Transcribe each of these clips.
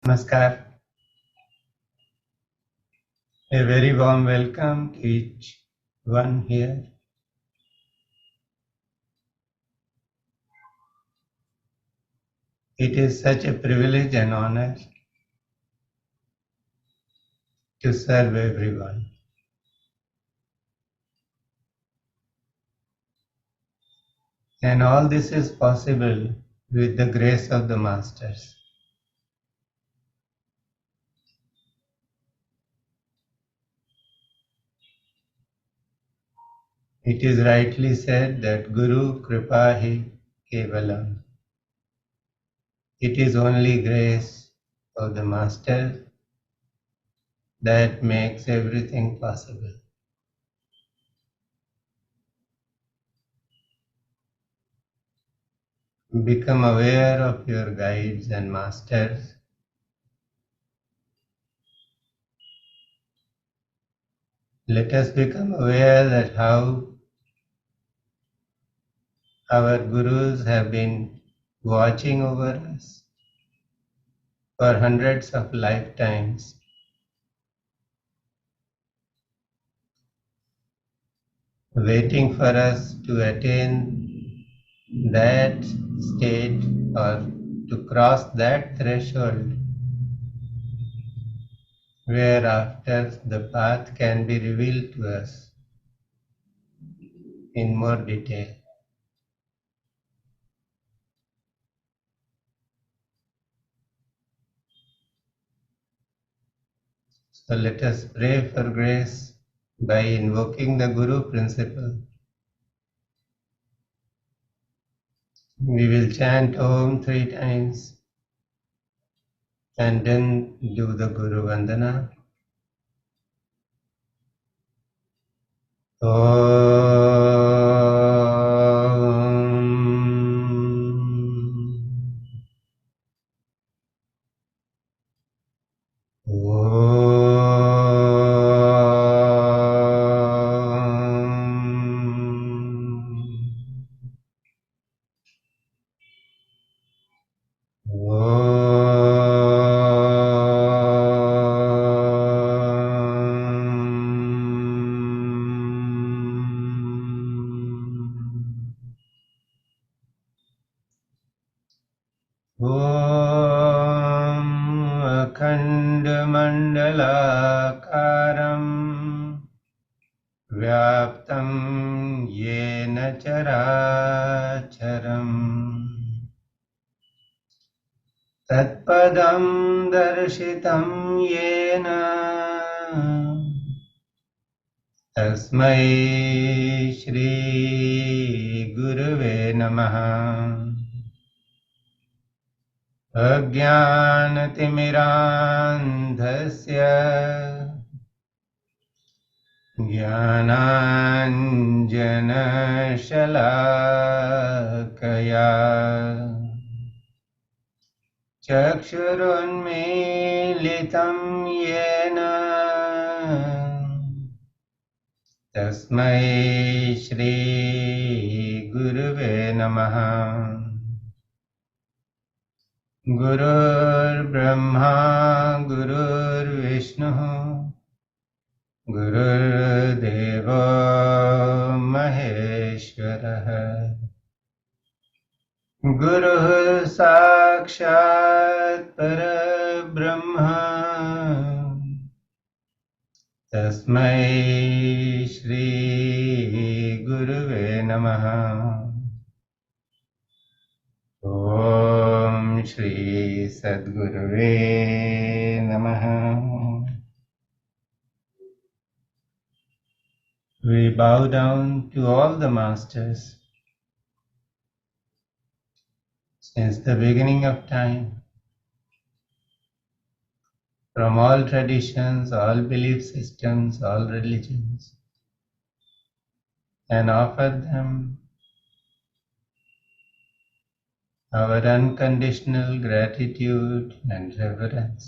Namaskar. A very warm welcome to each one here. It is such a privilege and honor to serve everyone. And all this is possible with the grace of the Masters. It is rightly said that Guru Kripa Hi Kevalam. It is only grace of the Master that makes everything possible. Become aware of your guides and masters. Let us become aware that how our gurus have been watching over us for hundreds of lifetimes, waiting for us to attain that state or to cross that threshold whereafter the path can be revealed to us in more detail. So let us pray for grace by invoking the Guru principle. We will chant Om 3 times and then do the Guru Vandana. अखण्डमण्डलाकारम् व्याप्तं येन चराचरम् तत्पदं दर्शितं येन तस्मै श्रीगुरुवे नमः। अज्ञानतिमिरान्धस्य ज्ञानाञ्जनशलाकया चक्षुरुन्मीलितं येन तस्मै श्रीगुरुवे नमः। गुरुर्ब्रह्मा गुरुर्विष्णुः गुरुर्देवो महेश्वरः गुरुः साक्षात् परब्रह्म तस्मै श्रीगुरुवे नमः। ॐ श्री सद्गुरुवे नमः। We bow down to all the masters since the beginning of time, from all traditions, all belief systems, all religions, and offer them our unconditional gratitude and reverence,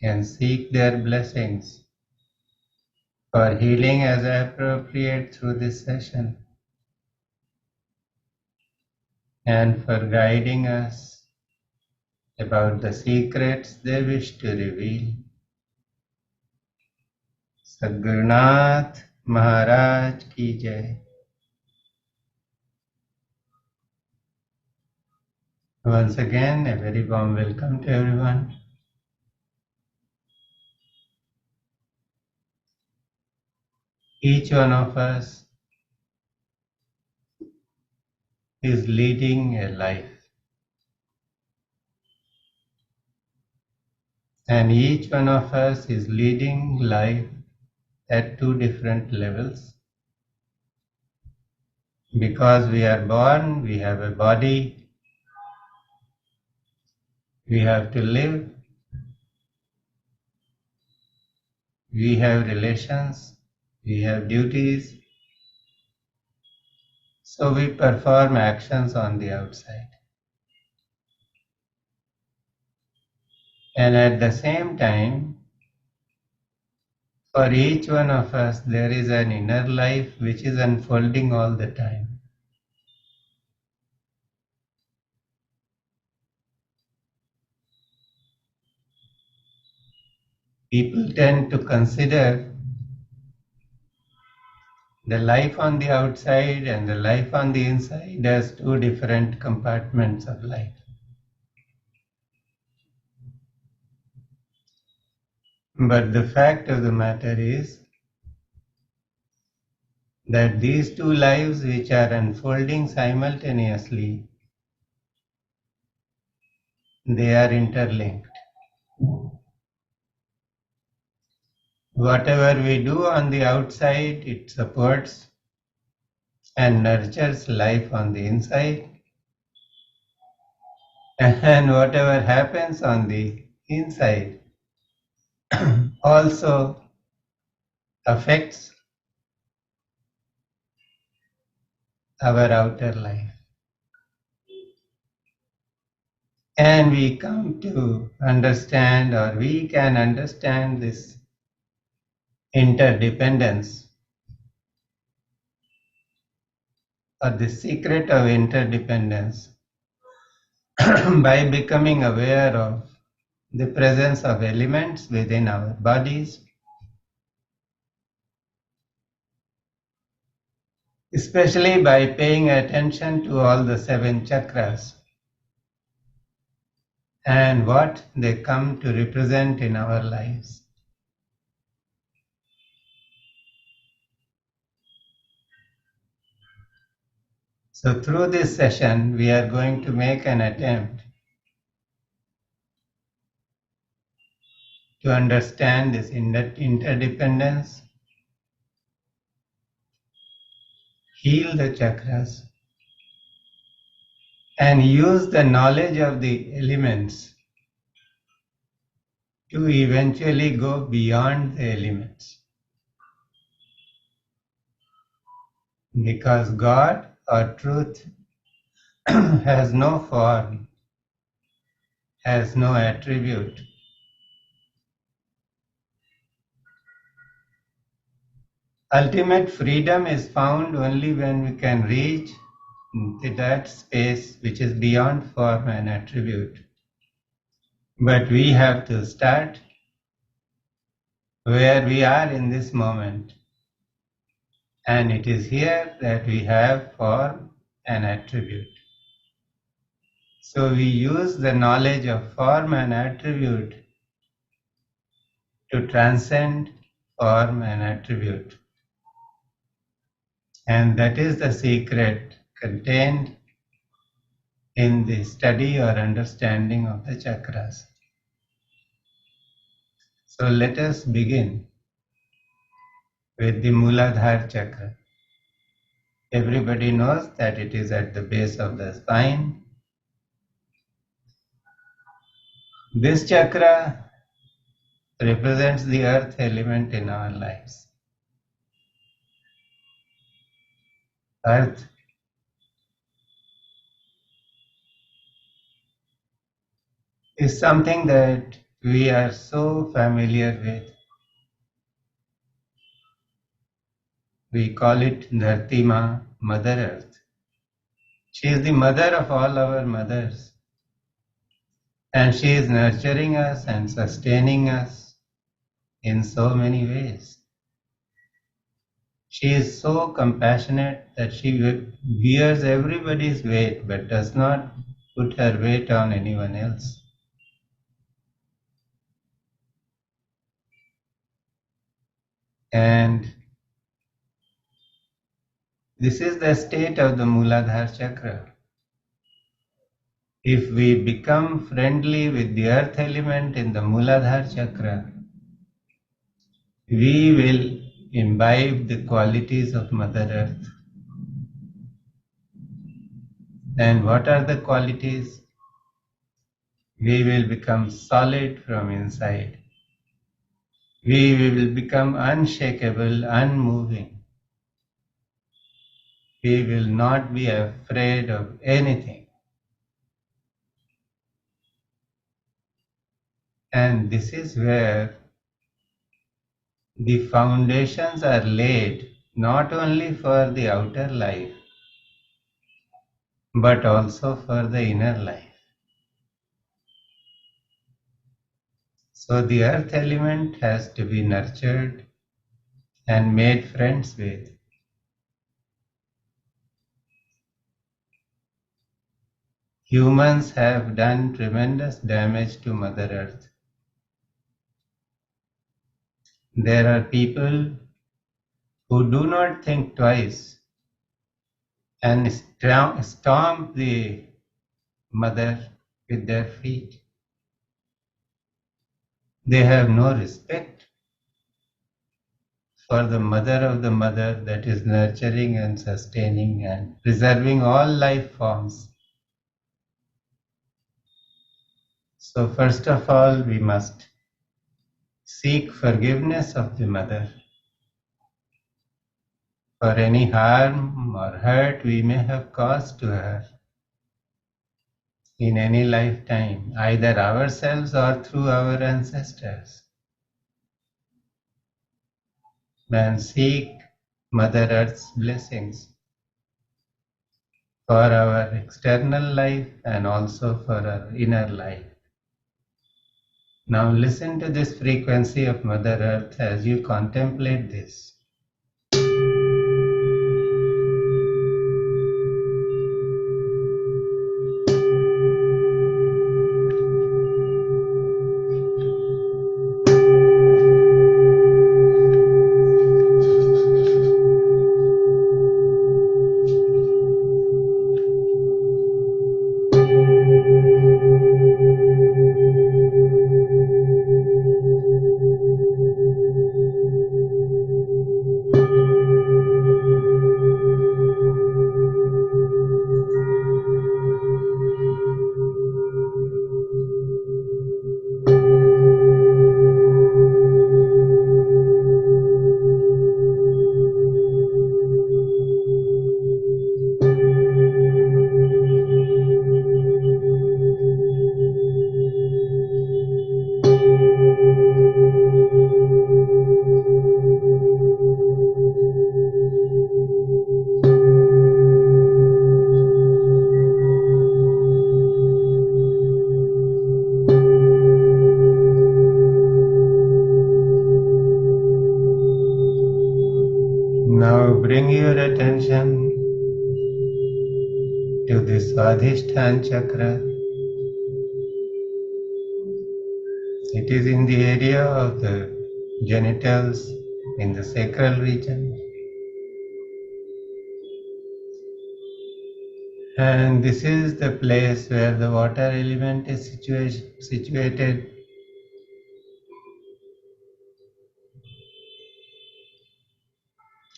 and seek their blessings for healing as appropriate through this session, and for guiding us about the secrets they wish to reveal. Sadgurunath Maharaj ki Jai. Once again, a very warm welcome to everyone. Each one of us is leading a life, and each one of us is leading life at two different levels. Because we are born, we have a body, we have to live, we have relations, we have duties, so we perform actions on the outside. And at the same time, for each one of us, there is an inner life which is unfolding all the time. People tend to consider the life on the outside and the life on the inside as two different compartments of life. But the fact of the matter is that these two lives which are unfolding simultaneously, they are interlinked. Whatever we do on the outside, it supports and nurtures life on the inside. And whatever happens on the inside also affects our outer life. And we come to understand, or we can understand this interdependence, or the secret of interdependence, by becoming aware of the presence of elements within our bodies, especially by paying attention to all the 7 chakras and what they come to represent in our lives. So through this session, we are going to make an attempt to understand this interdependence, heal the chakras, and use the knowledge of the elements to eventually go beyond the elements. Because God or truth has no form, has no attribute. Ultimate freedom is found only when we can reach that space which is beyond form and attribute. But we have to start where we are in this moment. And it is here that we have form and attribute. So we use the knowledge of form and attribute to transcend form and attribute. And that is the secret contained in the study or understanding of the chakras. So let us begin with the Muladhara chakra. Everybody knows that it is at the base of the spine. This chakra represents the earth element in our lives. Earth is something that we are so familiar with. We call it Dharti Ma, Mother Earth. She is the mother of all our mothers. And she is nurturing us and sustaining us in so many ways. She is so compassionate that she bears everybody's weight but does not put her weight on anyone else. And this is the state of the Muladhara chakra. If we become friendly with the earth element in the Muladhara chakra, we will imbibe the qualities of Mother Earth. And what are the qualities? We will become solid from inside. We will become unshakable, unmoving. We will not be afraid of anything. And this is where the foundations are laid not only for the outer life, but also for the inner life. So the earth element has to be nurtured and made friends with. Humans have done tremendous damage to Mother Earth. There are people who do not think twice and stomp the mother with their feet. They have no respect for the mother that is nurturing and sustaining and preserving all life forms. So first of all, we must seek forgiveness of the mother for any harm or hurt we may have caused to her in any lifetime, either ourselves or through our ancestors. And seek Mother Earth's blessings for our external life and also for our inner life. Now listen to this frequency of Mother Earth as you contemplate this. Now bring your attention to the Swadhisthana chakra. It is in the area of the genitals in the sacral region. And this is the place where the water element is situated.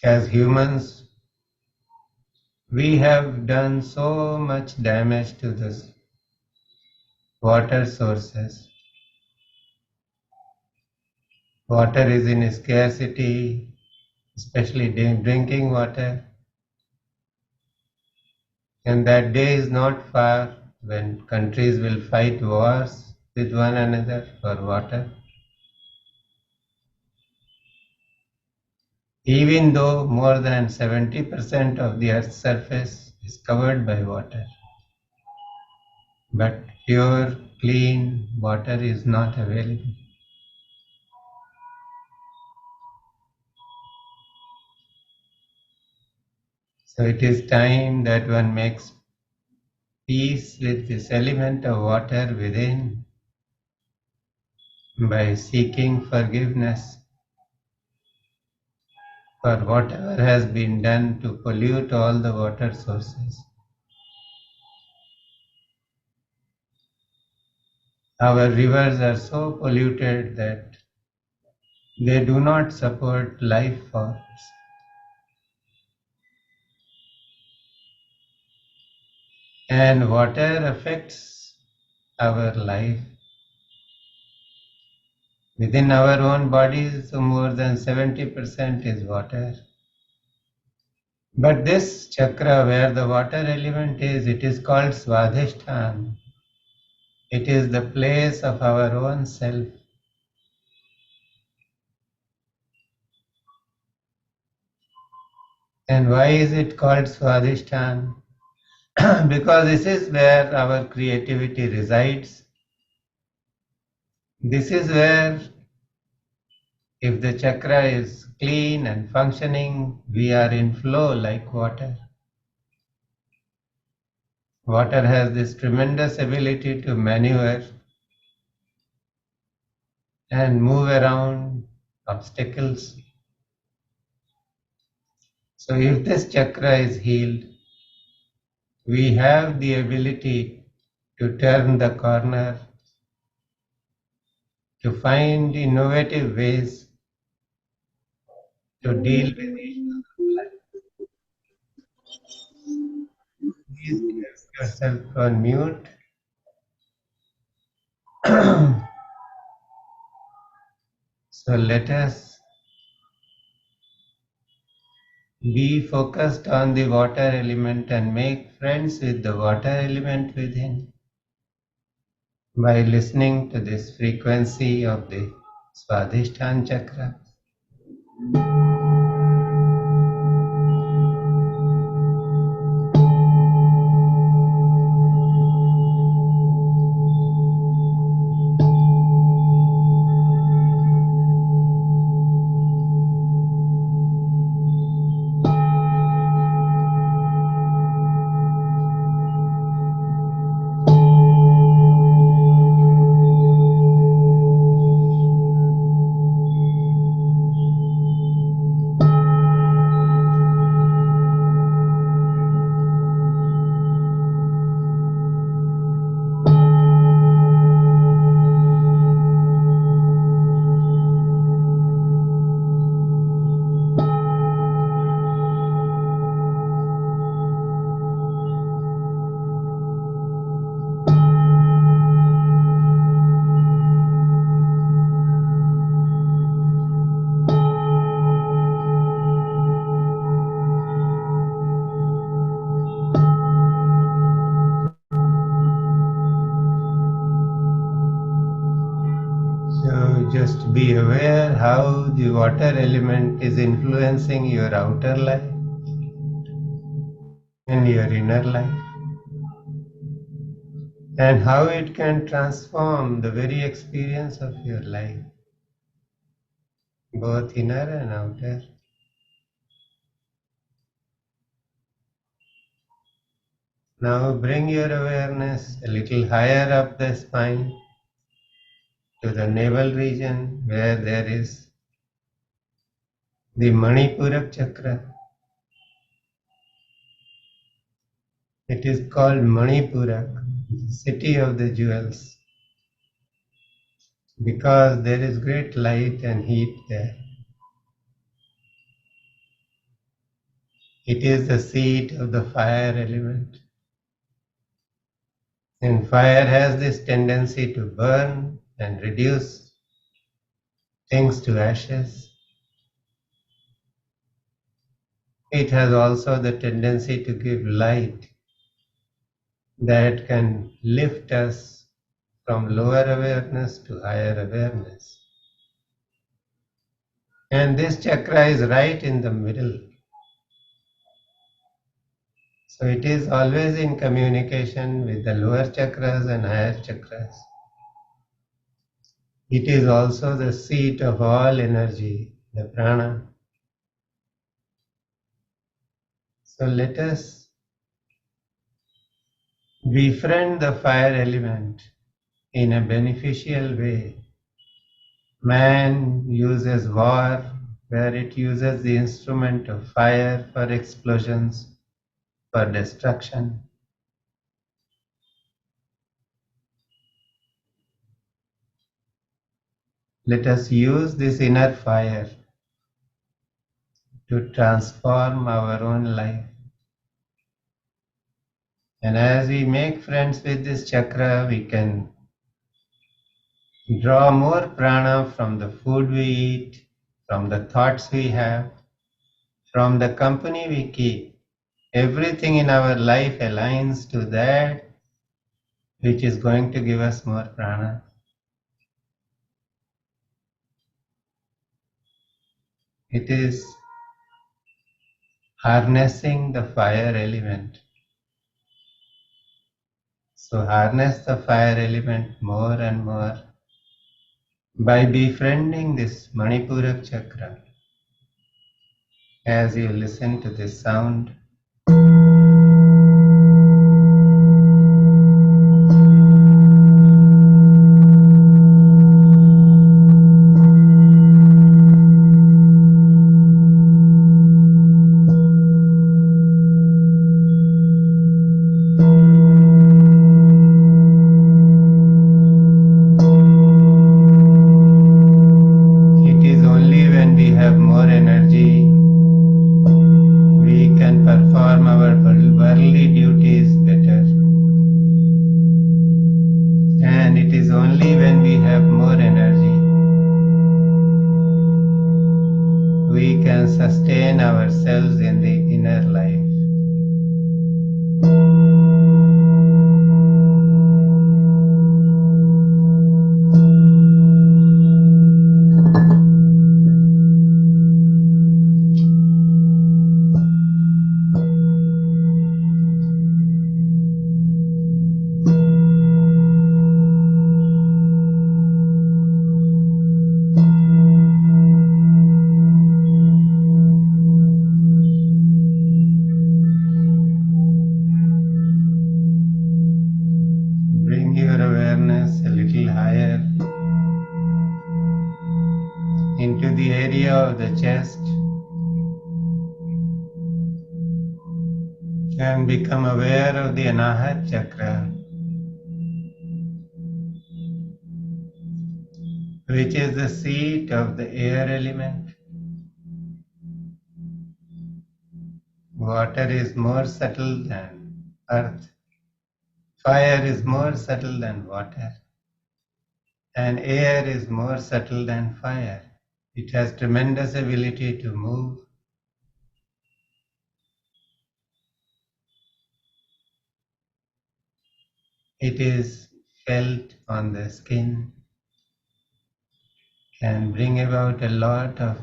As humans, we have done so much damage to the water sources. Water is in scarcity, especially drinking water. And that day is not far when countries will fight wars with one another for water. Even though more than 70% of the earth's surface is covered by water. But pure clean water is not available. So it is time that one makes peace with this element of water within by seeking forgiveness for whatever has been done to pollute all the water sources. Our rivers are so polluted that they do not support life forms. And water affects our life. Within our own bodies, more than 70% is water. But this chakra where the water element is, it is called Swadhisthana. It is the place of our own self. And why is it called Swadhisthana? Because this is where our creativity resides. This is where, if the chakra is clean and functioning, we are in flow like water. Water has this tremendous ability to maneuver and move around obstacles. So if this chakra is healed, we have the ability to turn the corner, to find innovative ways to deal with issues of life. Please keep yourself on mute. So let us be focused on the water element and make friends with the water element within by listening to this frequency of the Swadhisthana chakra. So just be aware how the water element is influencing your outer life and your inner life, and how it can transform the very experience of your life, both inner and outer. Now bring your awareness a little higher up the spine to the navel region where there is the Manipurak chakra. It is called Manipurak, city of the jewels, because there is great light and heat there. It is the seat of the fire element. And fire has this tendency to burn and reduce things to ashes. It has also the tendency to give light that can lift us from lower awareness to higher awareness. And this chakra is right in the middle. So it is always in communication with the lower chakras and higher chakras. It is also the seat of all energy, the prana. So let us befriend the fire element in a beneficial way. Man uses war where it uses the instrument of fire for explosions, for destruction. Let us use this inner fire to transform our own life. And as we make friends with this chakra, we can draw more prana from the food we eat, from the thoughts we have, from the company we keep. Everything in our life aligns to that which is going to give us more prana. It is harnessing the fire element. So harness the fire element more and more by befriending this Manipurak chakra. As you listen to this sound, it is only when we have more energy we can perform our worldly duties better. And it is only when we have more energy we can sustain ourselves in the inner life. Bring your awareness a little higher into the area of the chest and become aware of the Anahat chakra, which is the seat of the air element. Water is more subtle than earth. Fire is more subtle than water. And air is more subtle than fire. It has tremendous ability to move. It is felt on the skin, can bring about a lot of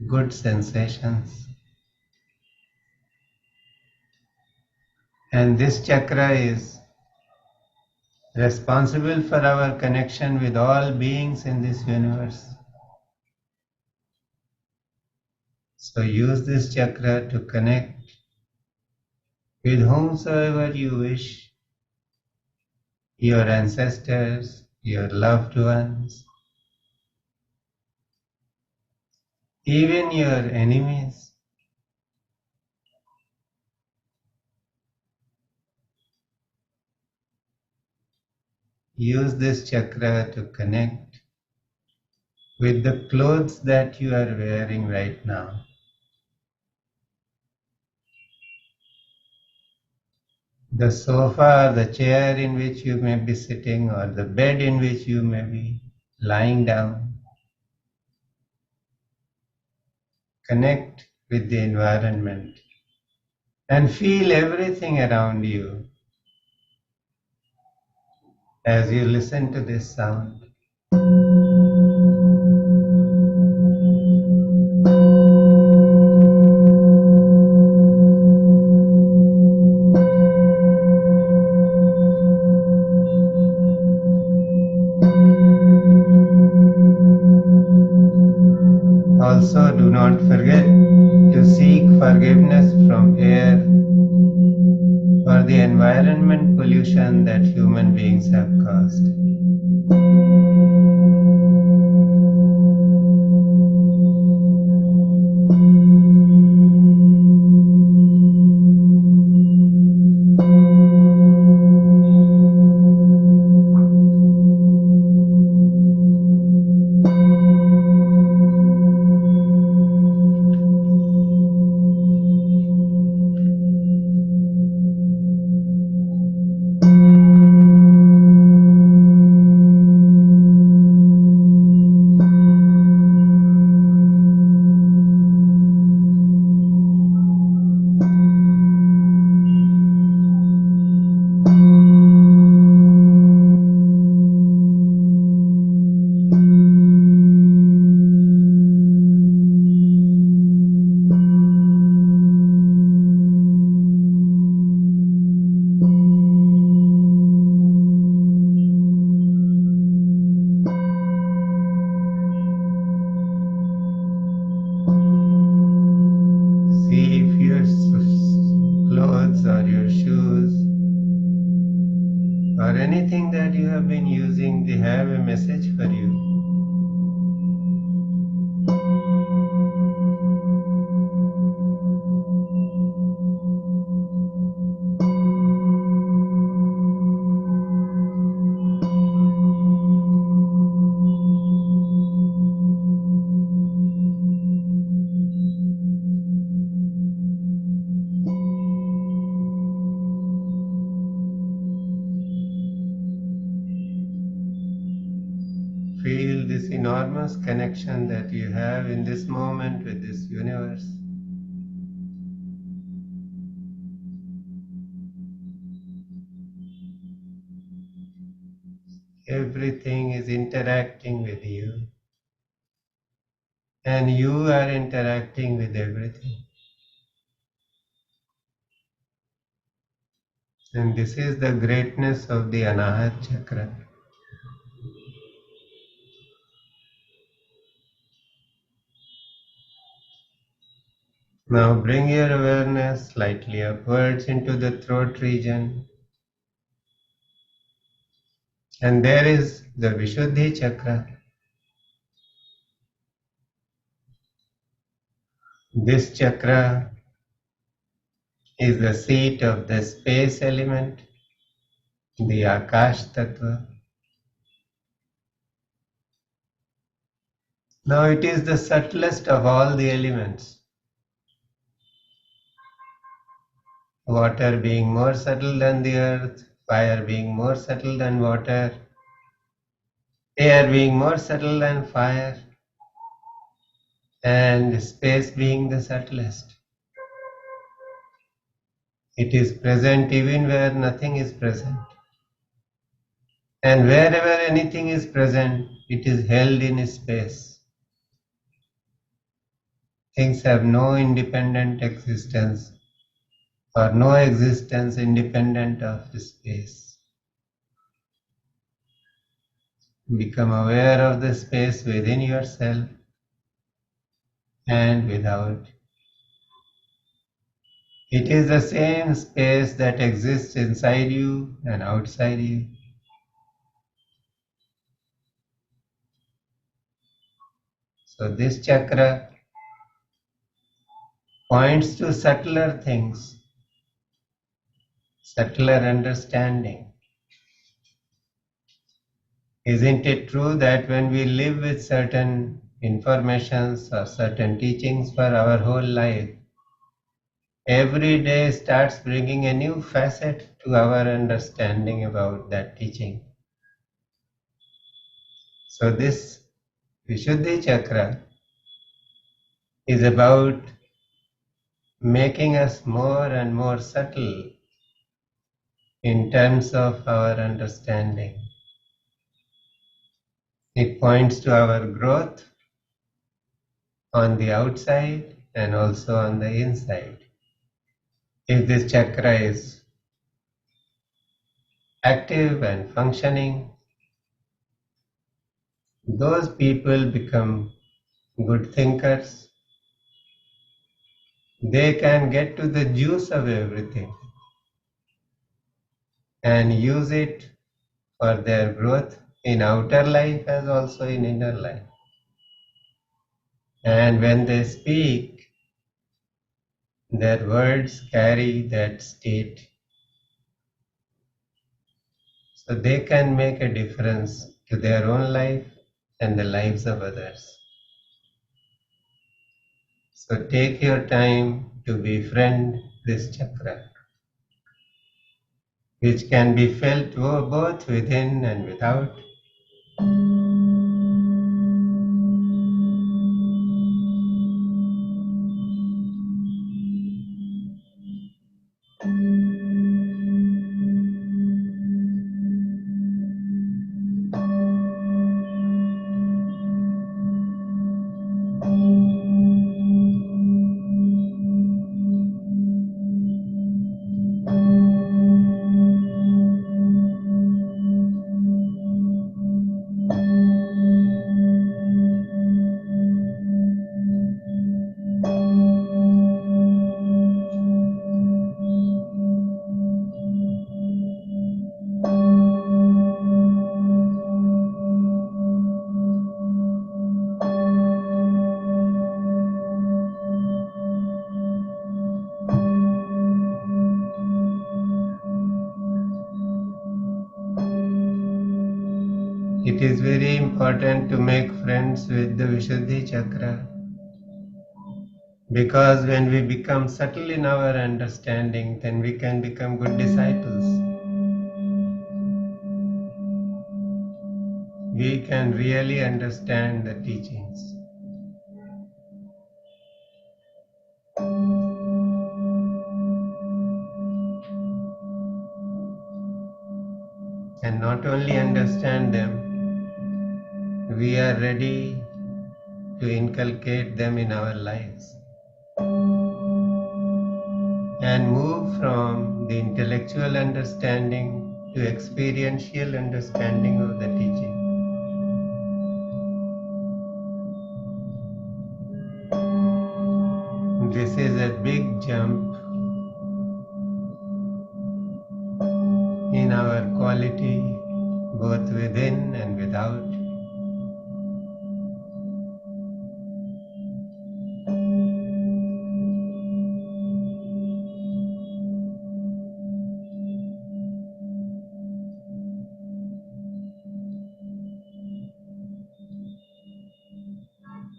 good sensations. And this chakra is responsible for our connection with all beings in this universe. So use this chakra to connect with whomsoever you wish, your ancestors, your loved ones, even your enemies. Use this chakra to connect with the clothes that you are wearing right now. The sofa or the chair in which you may be sitting or the bed in which you may be lying down. Connect with the environment and feel everything around you as you listen to this sound. Also, do not forget to seek forgiveness from air for the environment pollution that human beings have caused. See if your clothes or your shoes or anything that you have been using, they have a message for you. Feel this enormous connection that you have in this moment with this universe. Everything is interacting with you, and you are interacting with everything. And this is the greatness of the Anahat Chakra. Now bring your awareness slightly upwards into the throat region, and there is the Vishuddhi Chakra. This chakra is the seat of the space element, the Akash Tattva. Now it is the subtlest of all the elements, water being more subtle than the earth, fire being more subtle than water, air being more subtle than fire, and space being the subtlest. It is present even where nothing is present. And wherever anything is present, it is held in space. Things have no independent existence or no existence independent of the space. Become aware of the space within yourself and without. It is the same space that exists inside you and outside you. So this chakra points to subtler things, subtler understanding. Isn't it true that when we live with certain informations or certain teachings for our whole life, every day starts bringing a new facet to our understanding about that teaching? So this Vishuddhi Chakra is about making us more and more subtle in terms of our understanding. It points to our growth on the outside and also on the inside. If this chakra is active and functioning, those people become good thinkers, they can get to the juice of everything and use it for their growth in outer life as also in inner life. And when they speak, their words carry that state. So they can make a difference to their own life and the lives of others. So take your time to befriend this chakra, which can be felt both within and without. It is very important to make friends with the Vishuddhi chakra, because when we become subtle in our understanding, then we can become good disciples. We can really understand the teachings. And not only understand them, we are ready to inculcate them in our lives and move from the intellectual understanding to experiential understanding of the teaching. This is a big jump in our quality, both within and without.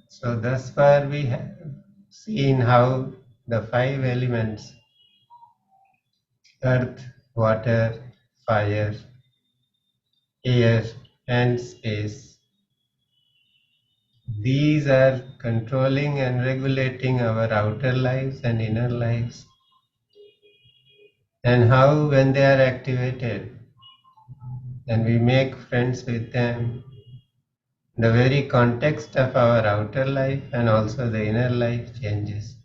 So thus far we have seen how the five elements, earth, water, fire, air and space, these are controlling and regulating our outer lives and inner lives, and how when they are activated and we make friends with them, the very context of our outer life and also the inner life changes.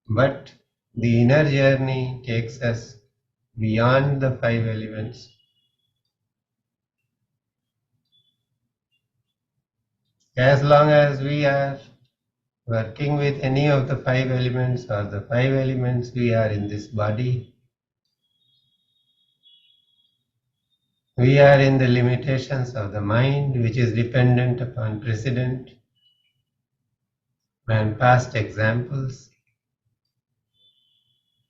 But the inner journey takes us beyond the five elements. As long as we are working with any of the five elements or the five elements we are in this body, we are in the limitations of the mind, which is dependent upon precedent and past examples.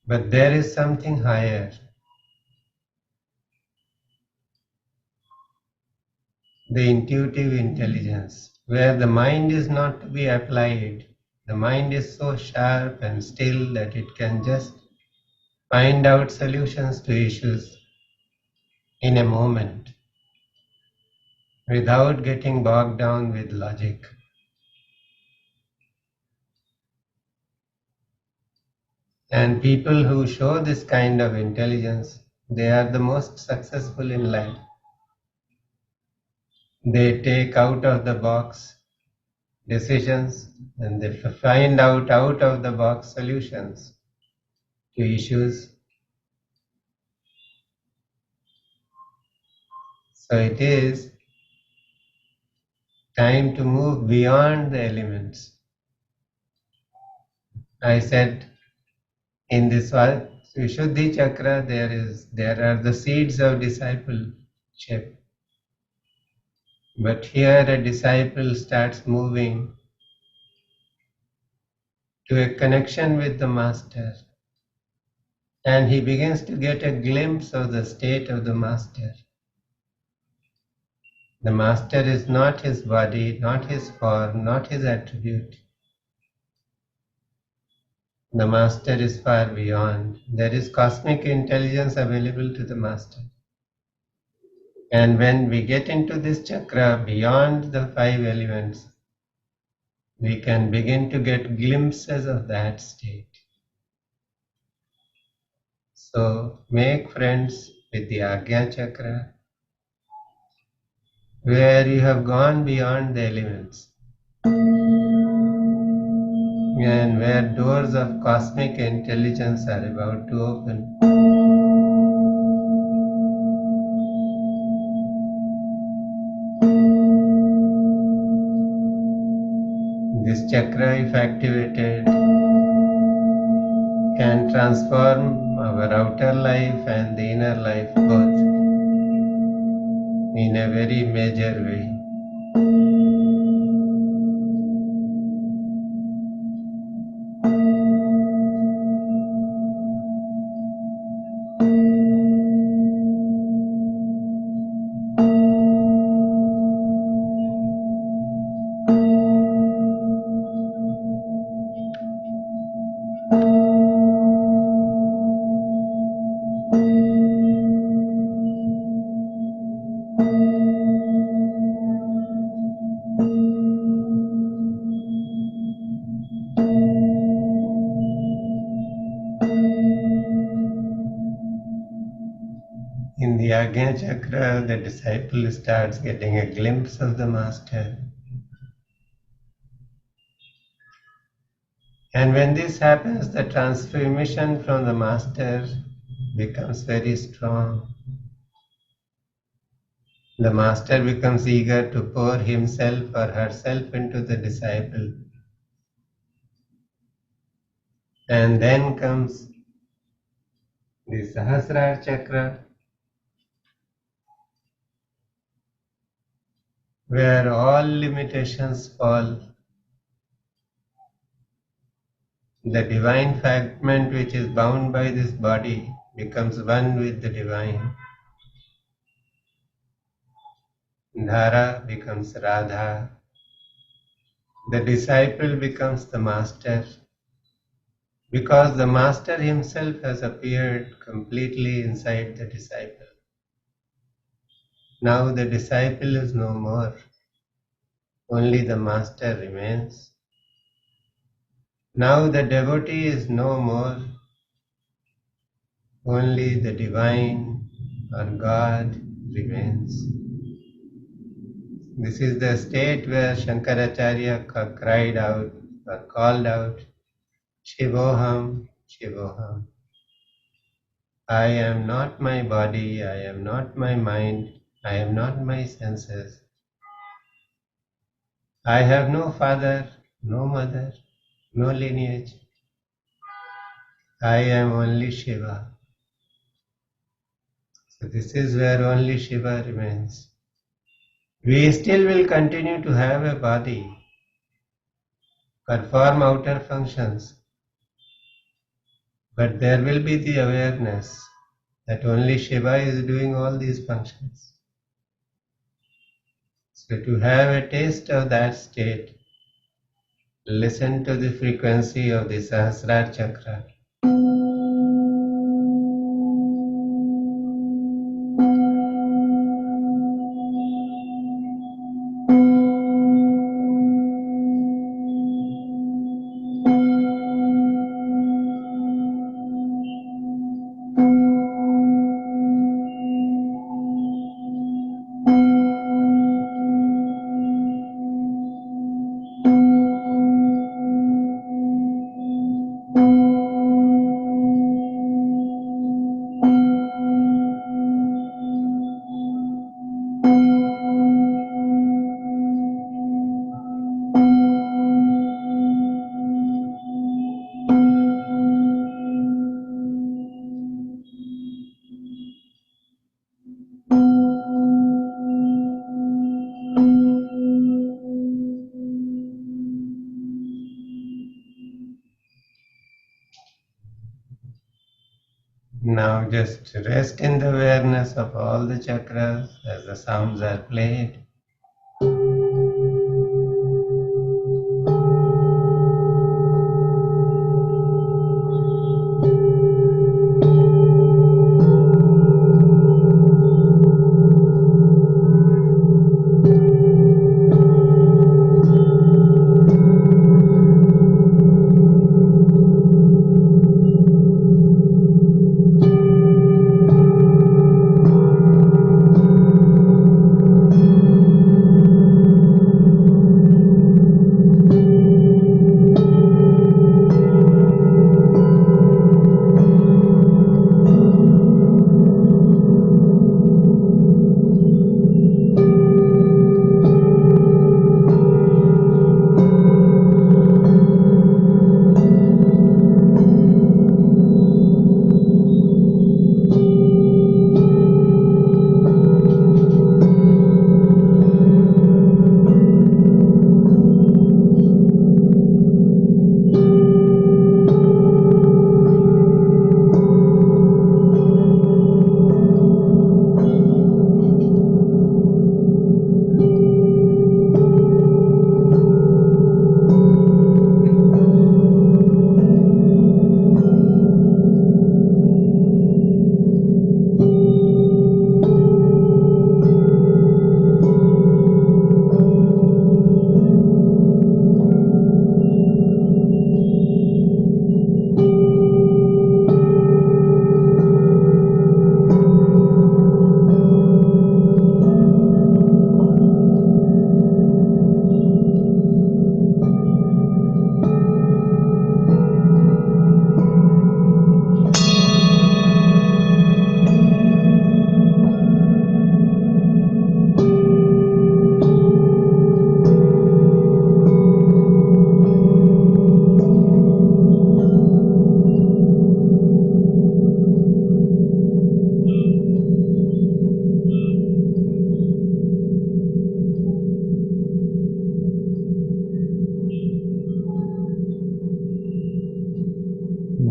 But there is something higher, the intuitive intelligence, where the mind is not to be applied. The mind is so sharp and still that it can just find out solutions to issues in a moment without getting bogged down with logic. And people who show this kind of intelligence, they are the most successful in life. They take out of the box decisions and they find out of the box solutions to issues. So it is time to move beyond the elements. I said in this Vishuddhi Chakra there are the seeds of discipleship. But here a disciple starts moving to a connection with the Master, and he begins to get a glimpse of the state of the Master. The Master is not his body, not his form, not his attribute. The Master is far beyond. There is cosmic intelligence available to the Master. And when we get into this chakra beyond the 5 elements, we can begin to get glimpses of that state. So make friends with the Agya chakra, where you have gone beyond the elements and where doors of cosmic intelligence are about to open. This chakra, if activated, can transform our outer life and the inner life both in a very major way. In the Agnya chakra, the disciple starts getting a glimpse of the Master. And when this happens, the transformation from the Master becomes very strong. The Master becomes eager to pour himself or herself into the disciple. And then comes the Sahasrara chakra, where all limitations fall. The divine fragment which is bound by this body becomes one with the divine. Dhara becomes Radha. The disciple becomes the Master, because the Master himself has appeared completely inside the disciple. Now the disciple is no more, only the Master remains. Now the devotee is no more, only the divine or God remains. This is the state where Shankaracharya cried out or called out, Shivoham, Shivoham. I am not my body, I am not my mind, I am not my senses. I have no father, no mother, no lineage. I am only Shiva. So this is where only Shiva remains. We still will continue to have a body, perform outer functions, but there will be the awareness that only Shiva is doing all these functions. So to have a taste of that state, listen to the frequency of the Sahasrara chakra. Now just rest in the awareness of all the chakras as the sounds are played.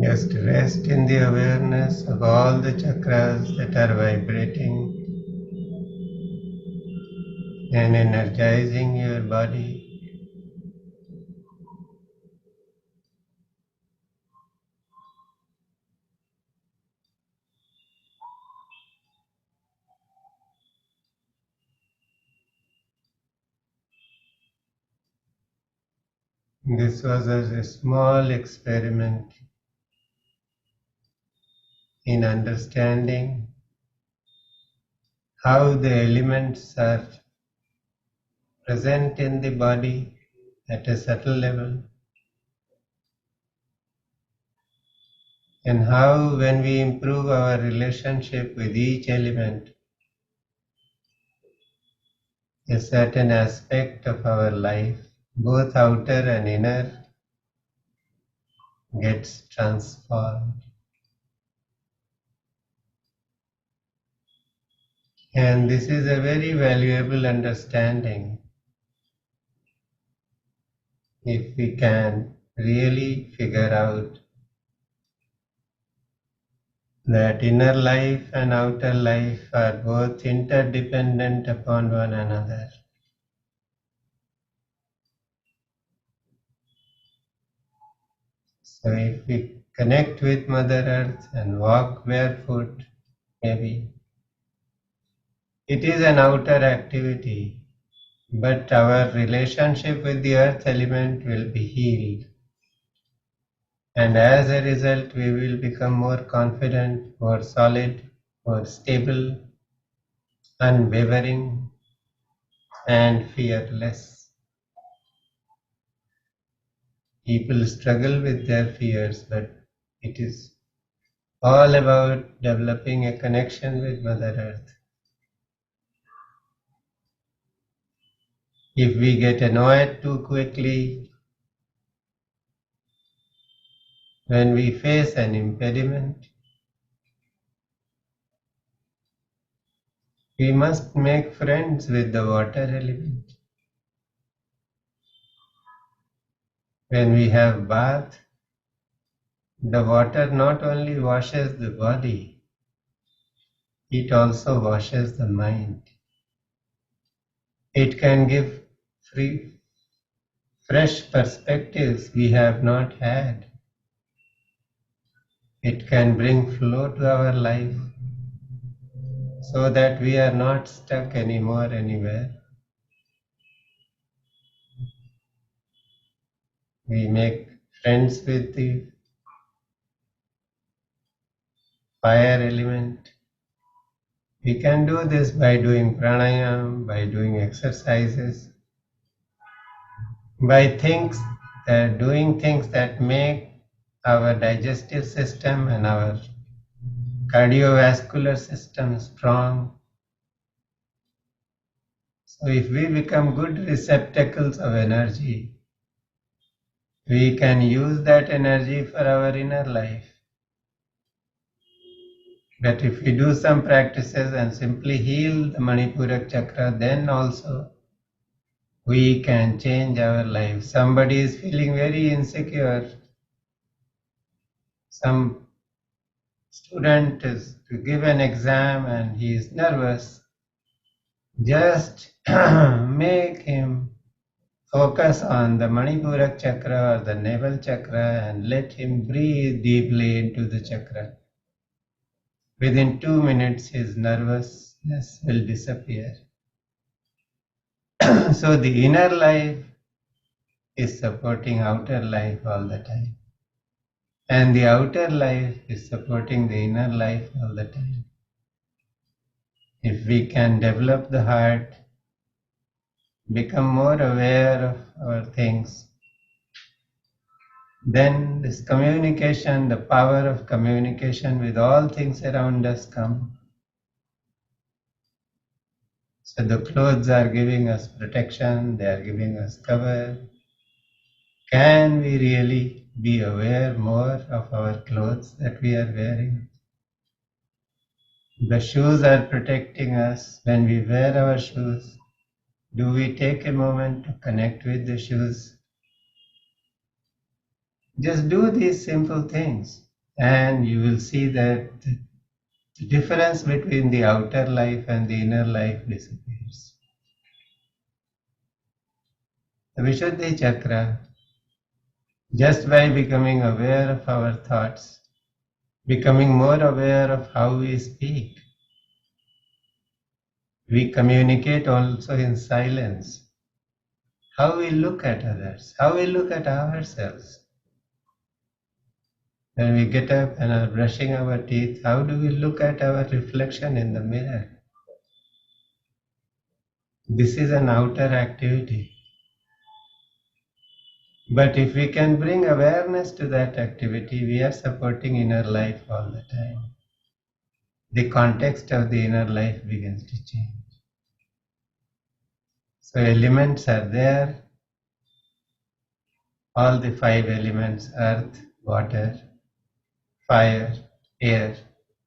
Just rest in the awareness of all the chakras that are vibrating and energizing your body. This was a small experiment in understanding how the elements are present in the body at a subtle level, and how when we improve our relationship with each element, a certain aspect of our life, both outer and inner, gets transformed. And this is a very valuable understanding if we can really figure out that inner life and outer life are both interdependent upon one another. So if we connect with Mother Earth and walk barefoot, maybe it is an outer activity, but our relationship with the earth element will be healed. And as a result, we will become more confident, more solid, more stable, unwavering, and fearless. People struggle with their fears, but it is all about developing a connection with Mother Earth. If we get annoyed too quickly when we face an impediment, we must make friends with the water element. When we have bath, The water not only washes the body, it also washes the mind. It can give free, fresh perspectives we have not had. It can bring flow to our life so that we are not stuck anymore anywhere. We make friends with the fire element. We can do this by doing pranayam, by doing exercises, by doing things that make our digestive system and our cardiovascular system strong. So if we become good receptacles of energy, we can use that energy for our inner life. But if we do some practices and simply heal the Manipurak chakra, then also we can change our life. Somebody is feeling very insecure. Some student is to give an exam and he is nervous. Just make him focus on the Manipurak chakra or the navel chakra and let him breathe deeply into the chakra. Within 2 minutes, his nervousness will disappear. So the inner life is supporting outer life all the time. And the outer life is supporting the inner life all the time. If we can develop the heart, become more aware of our things, then this communication, the power of communication with all things around us come. So the clothes are giving us protection, they are giving us cover. Can we really be aware more of our clothes that we are wearing? The shoes are protecting us. When we wear our shoes, do we take a moment to connect with the shoes? Just do these simple things and you will see that the difference between the outer life and the inner life disappears. The Vishuddhi Chakra, just by becoming aware of our thoughts, becoming more aware of how we speak, we communicate also in silence. How we look at others, how we look at ourselves. When we get up and are brushing our teeth, how do we look at our reflection in the mirror? This is an outer activity. But if we can bring awareness to that activity, we are supporting inner life all the time. The context of the inner life begins to change. So elements are there, all the 5 elements, earth, water, fire, air,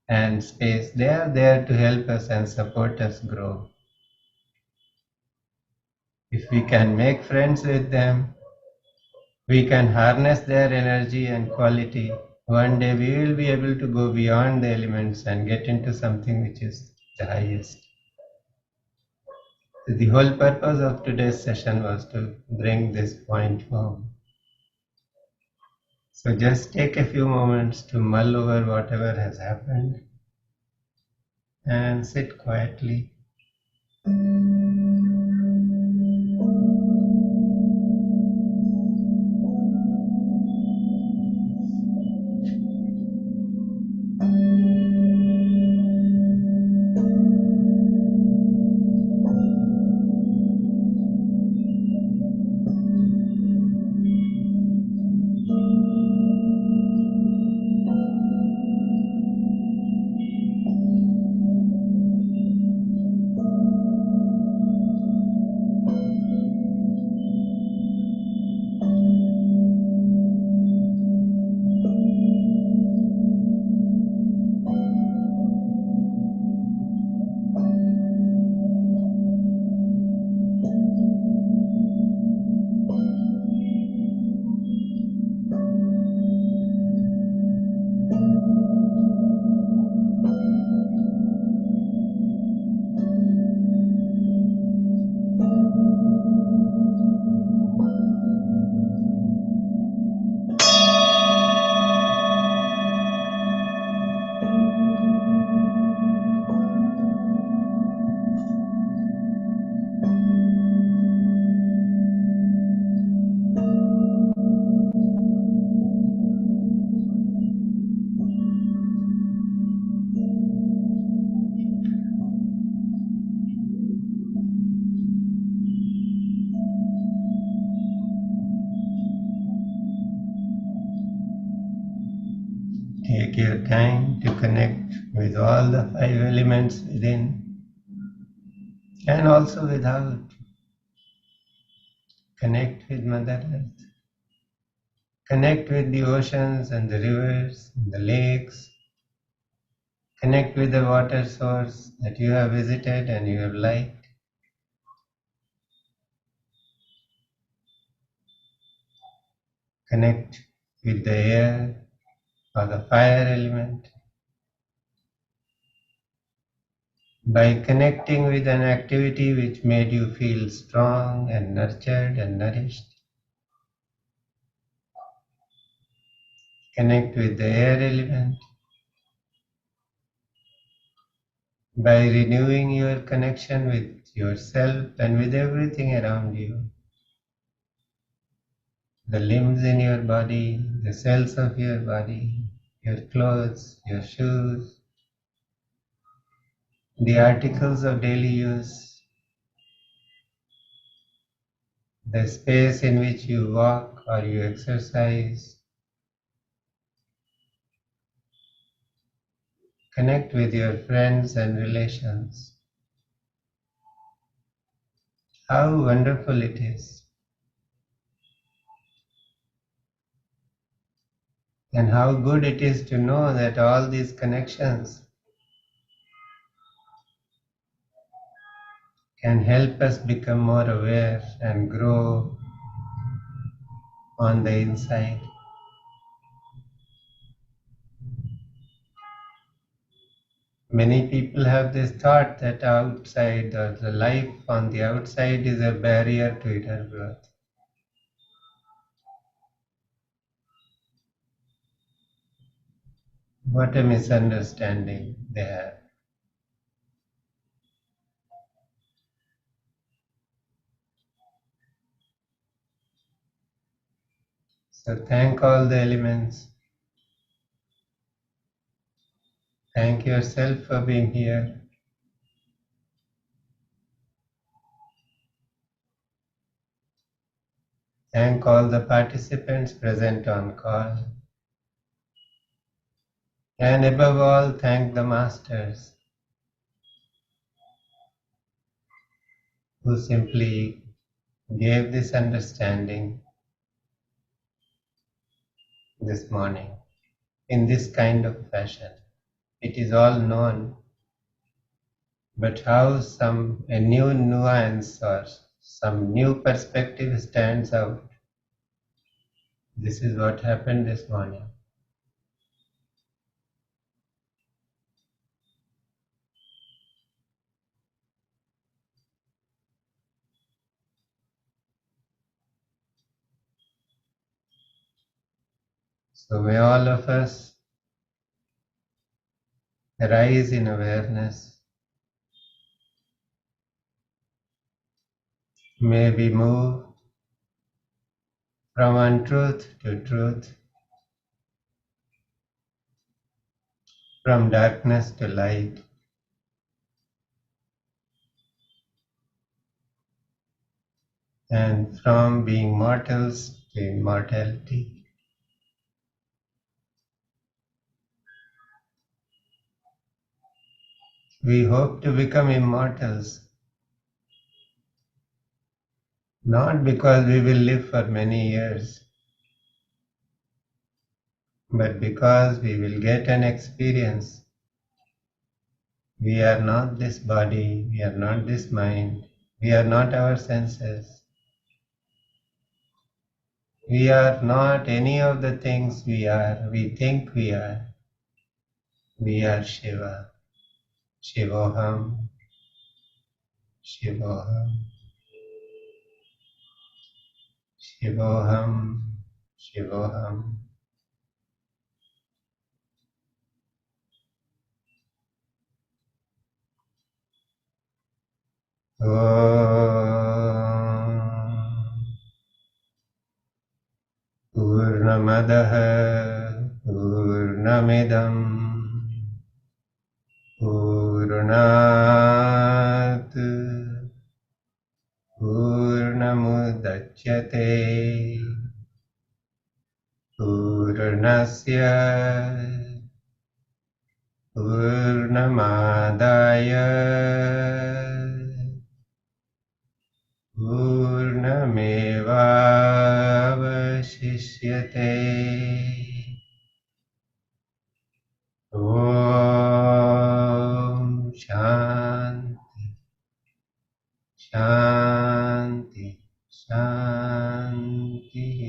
and space, they are there to help us and support us grow. If we can make friends with them, we can harness their energy and quality. One day we will be able to go beyond the elements and get into something which is the highest. The whole purpose of today's session was to bring this point home. So just take a few moments to mull over whatever has happened and sit quietly. Take your time to connect with all the five elements within and also without. Connect with Mother Earth. Connect with the oceans and the rivers and the lakes. Connect with the water source that you have visited and you have liked. Connect with the air or the fire element. By connecting with an activity which made you feel strong and nurtured and nourished, connect with the air element. By renewing your connection with yourself and with everything around you, the limbs in your body, the cells of your body, your clothes, your shoes, the articles of daily use, the space in which you walk or you exercise. Connect with your friends and relations. How wonderful it is, and how good it is to know that all these connections can help us become more aware and grow on the inside. Many people have this thought that outside or the life on the outside is a barrier to inner growth. What a misunderstanding they have. So thank all the elements. Thank yourself for being here. Thank all the participants present on call. And above all, thank the masters who simply gave this understanding this morning in this kind of fashion. It is all known, but how a new nuance or some new perspective stands out. This is what happened this morning. So may all of us rise in awareness. May we move from untruth to truth, from darkness to light, and from being mortals to immortality. We hope to become immortals, not because we will live for many years, but because we will get an experience. We are not this body, we are not this mind, we are not our senses. We are not any of the things we think we are. We are Shiva. Shivoham, Shivoham, Shivoham, Shivoham. Om Purnamadaha Purnamidam Purnat Purnamudachyate Purnasya पूर्णमादाय पूर्णमेवावशिष्यते ॐ शान्ति शान्ति शान्तिः.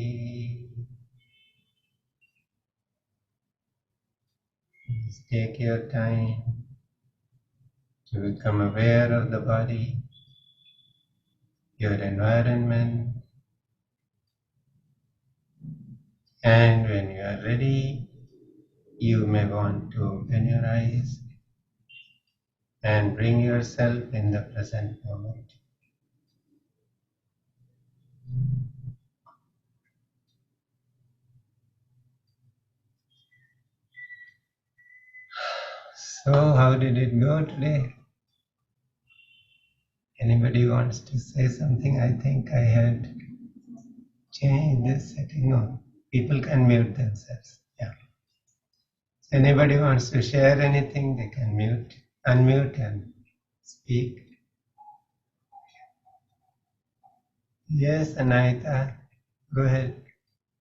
Please take your time to become aware of the body, your environment, and when you are ready, you may want to open your eyes and bring yourself in the present moment. So, how did it go today? Anybody wants to say something? I think I had changed this setting. No, people can mute themselves. Yeah. If anybody wants to share anything, they can unmute and speak. Yes, Anahita, go ahead.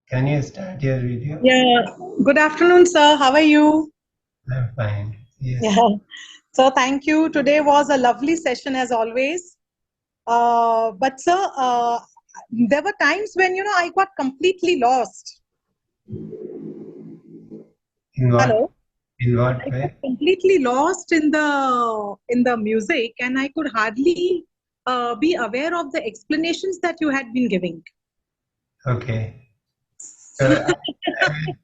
Can you start your video? Yeah. Good afternoon, sir. How are you? I'm fine. Yes. Yeah. So thank you. Today was a lovely session as always. But sir, there were times when I got completely lost. In what? Hello. In what I way? got completely lost in the music, and I could hardly be aware of the explanations that you had been giving. Okay. So I will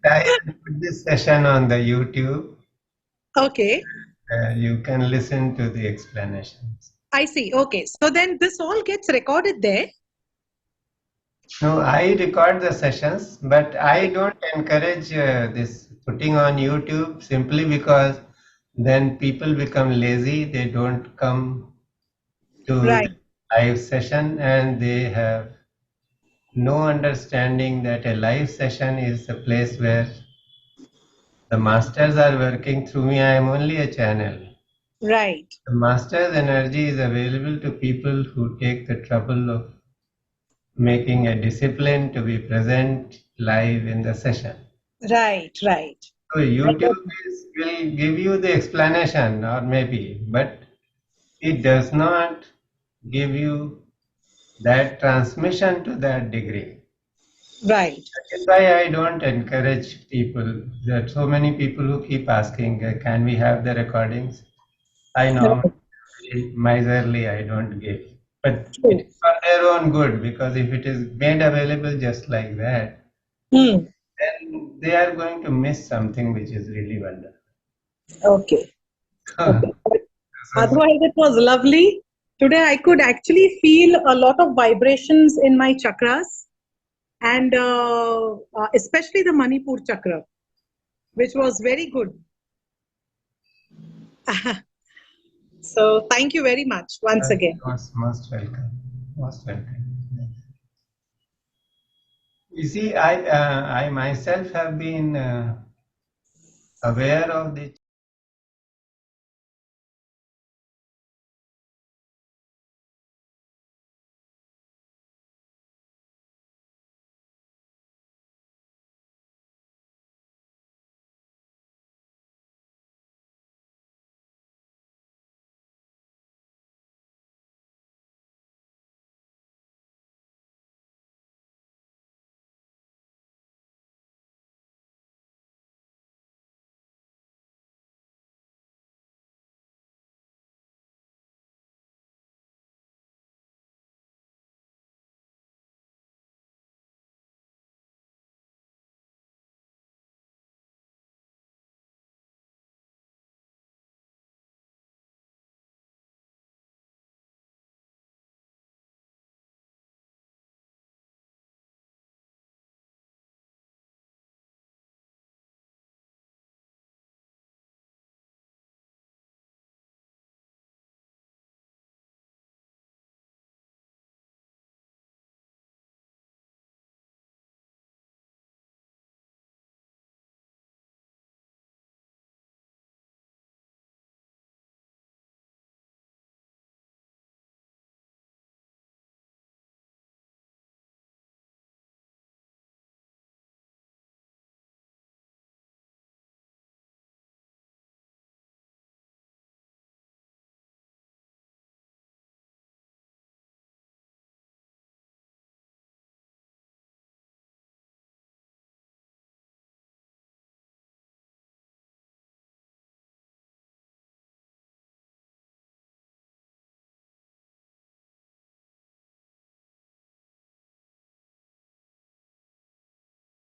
try and put this session on the YouTube. Okay. You can listen to the explanations. I see. Okay. So then this all gets recorded there. No, I record the sessions, but I don't encourage this putting on YouTube simply because then people become lazy. They don't come to Right. the live session and they have no understanding that a live session is a place where the masters are working through me. I am only a channel. Right. The master's energy is available to people who take the trouble of making a discipline to be present live in the session. Right. Right. So YouTube will give you the explanation or maybe, but it does not give you that transmission to that degree. Right. That is why I don't encourage people. There are so many people who keep asking, can we have the recordings? I know miserly, I don't give. But it True. is for their own good because if it is made available just like that, Hmm. then they are going to miss something which is really wonderful. Okay. Okay. This is Otherwise, it was lovely. Today, I could actually feel a lot of vibrations in my chakras, and especially the Manipur chakra, which was very good. So, thank you very much once again. most welcome. Most welcome. You see, I myself have been aware of the